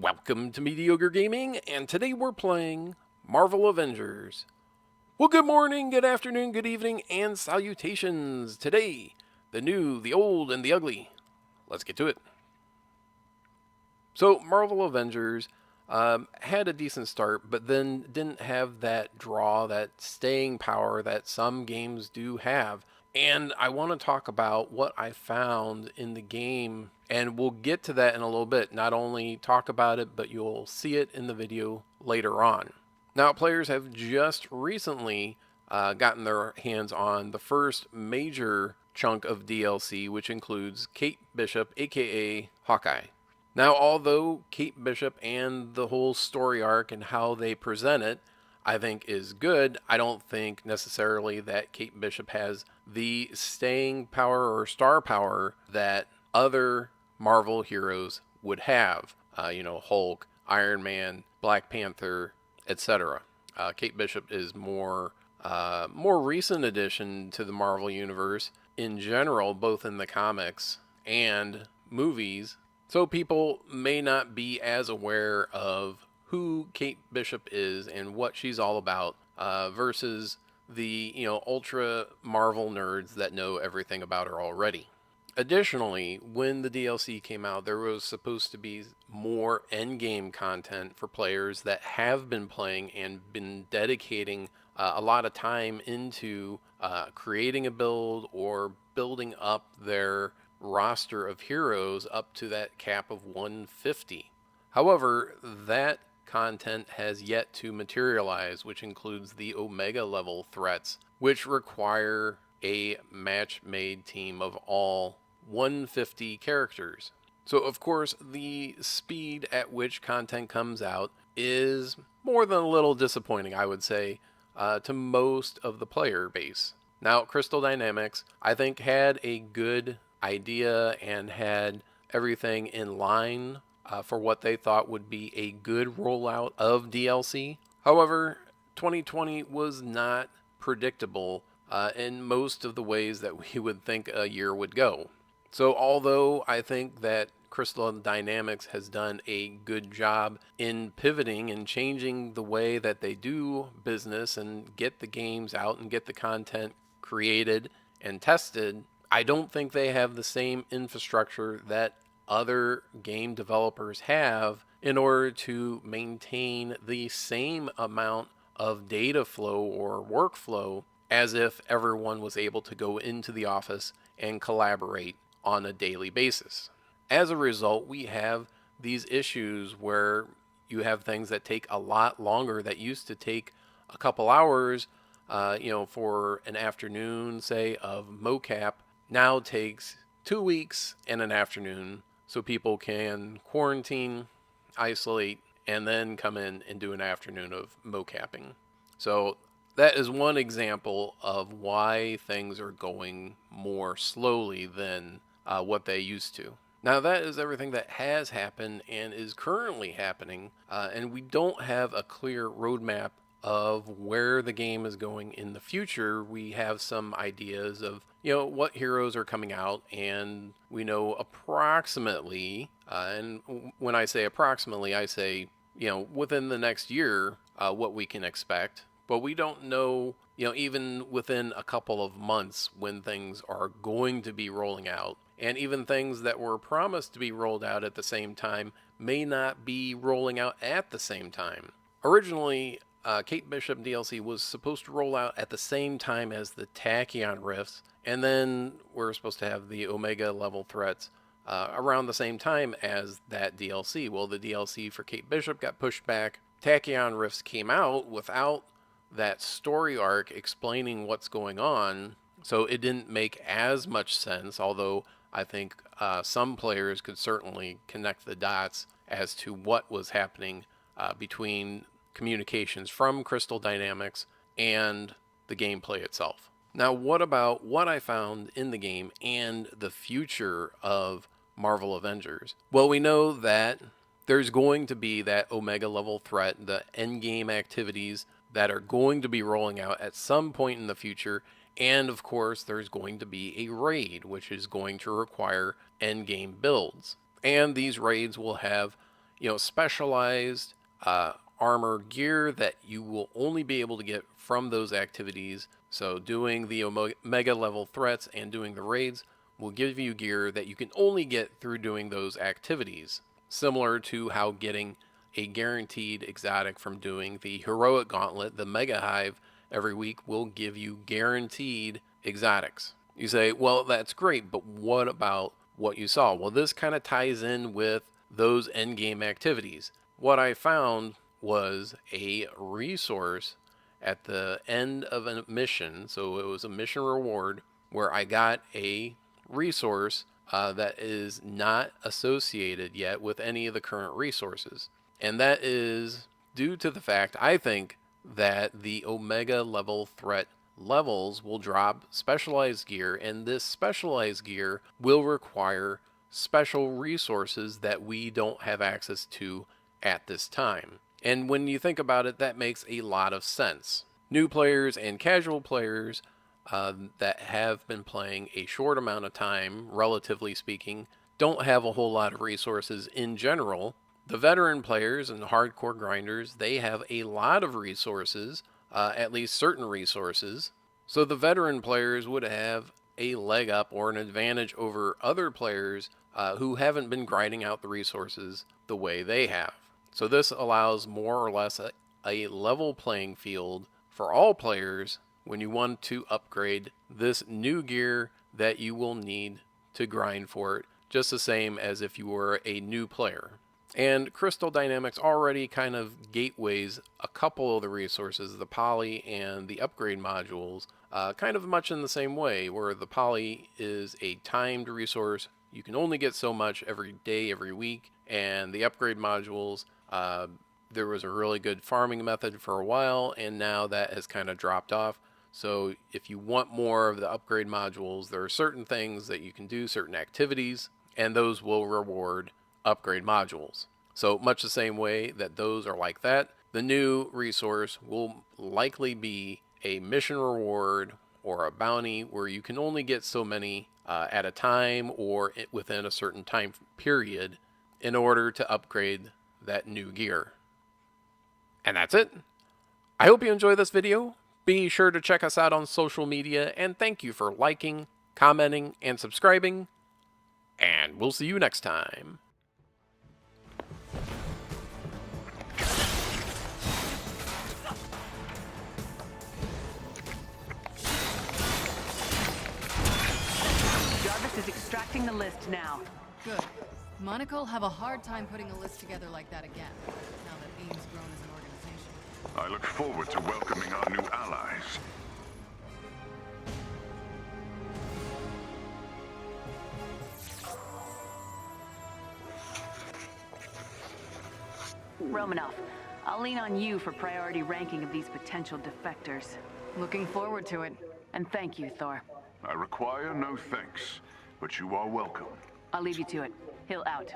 Welcome to Mediocre Gaming, and today we're playing Marvel Avengers. Well, good morning, good afternoon, good evening, and salutations. Today, the new, the old, and the ugly. Let's get to it. So, Marvel Avengers had a decent start, but then didn't have that draw, that staying power that some games do have. And I want to talk about what I found in the game, and we'll get to that in a little bit. Not only talk about it, but you'll see it in the video later on. Now, players have just recently gotten their hands on the first major chunk of DLC, which includes Kate Bishop, aka Hawkeye. Now, although Kate Bishop and the whole story arc and how they present it, I think is good, I don't think necessarily that Kate Bishop has the staying power or star power that other Marvel heroes would have. Hulk, Iron Man, Black Panther, etc. Kate Bishop is more recent addition to the Marvel universe in general, both in the comics and movies. So people may not be as aware of who Kate Bishop is and what she's all about versus the ultra Marvel nerds that know everything about her already. Additionally, when the DLC came out, there was supposed to be more endgame content for players that have been playing and been dedicating a lot of time into creating a build or building up their roster of heroes up to that cap of 150. However, that content has yet to materialize, which includes the Omega level threats, which require a match-made team of all 150 characters. So, of course, the speed at which content comes out is more than a little disappointing, I would say, to most of the player base. Now, Crystal Dynamics, I think, had a good idea and had everything in line for what they thought would be a good rollout of DLC. However, 2020 was not predictable in most of the ways that we would think a year would go. So, although I think that Crystal Dynamics has done a good job in pivoting and changing the way that they do business and get the games out and get the content created and tested, I don't think they have the same infrastructure that other game developers have in order to maintain the same amount of data flow or workflow as if everyone was able to go into the office and collaborate on a daily basis. As a result, we have these issues where you have things that take a lot longer that used to take a couple hours, for an afternoon, say, of mocap, now takes 2 weeks and an afternoon so people can quarantine, isolate, and then come in and do an afternoon of mocapping. So that is one example of why things are going more slowly than what they used to. Now, that is everything that has happened and is currently happening, and we don't have a clear roadmap of where the game is going in the future. We have some ideas of what heroes are coming out, and we know approximately, and when I say approximately, I say within the next year what we can expect, but we don't know even within a couple of months when things are going to be rolling out. And even things that were promised to be rolled out at the same time may not be rolling out at the same time. Originally, Kate Bishop DLC was supposed to roll out at the same time as the Tachyon rifts, and then we're supposed to have the Omega level threats around the same time as that DLC. Well, the DLC for Kate Bishop got pushed back. Tachyon rifts came out without that story arc explaining what's going on, so it didn't make as much sense, although I think some players could certainly connect the dots as to what was happening between communications from Crystal Dynamics and the gameplay itself. Now, what about what I found in the game and the future of Marvel Avengers? Well, we know that there's going to be that Omega level threat, the endgame activities that are going to be rolling out at some point in the future. And of course, there's going to be a raid, which is going to require endgame builds. And these raids will have, specialized armor gear that you will only be able to get from those activities. So doing the Omega level threats and doing the raids will give you gear that you can only get through doing those activities, similar to how getting a guaranteed exotic from doing the Heroic Gauntlet, the Mega Hive, every week will give you guaranteed exotics. You say, well, that's great, but what about what you saw? Well, this kind of ties in with those endgame activities. What I found was a resource at the end of a mission, so it was a mission reward where I got a resource that is not associated yet with any of the current resources. And that is due to the fact, I think, that the Omega level threat levels will drop specialized gear, and this specialized gear will require special resources that we don't have access to at this time. And when you think about it, that makes a lot of sense. New players and casual players that have been playing a short amount of time, relatively speaking, don't have a whole lot of resources in general. The veteran players and hardcore grinders, they have a lot of resources, at least certain resources. So the veteran players would have a leg up or an advantage over other players who haven't been grinding out the resources the way they have. So this allows more or less a level playing field for all players when you want to upgrade this new gear that you will need to grind for it, just the same as if you were a new player. And Crystal Dynamics already kind of gateways a couple of the resources, the poly and the upgrade modules, kind of much in the same way, where the poly is a timed resource. You can only get so much every day, every week, and the upgrade modules, there was a really good farming method for a while, and now that has kind of dropped off. So if you want more of the upgrade modules, there are certain things that you can do, certain activities, and those will reward upgrade modules. So much the same way that those are like that, the new resource will likely be a mission reward or a bounty where you can only get so many at a time or within a certain time period in order to upgrade that new gear. And that's it. I hope you enjoy this video. Be sure to check us out on social media, and thank you for liking, commenting, and subscribing. And we'll see you next time. Jarvis is extracting the list now. Good. Monaco'll have a hard time putting a list together like that again, now that AIM's grown as an organization. I look forward to welcoming our new allies. Romanoff, I'll lean on you for priority ranking of these potential defectors. Looking forward to it. And thank you, Thor. I require no thanks, but you are welcome. I'll leave you to it. Hill out.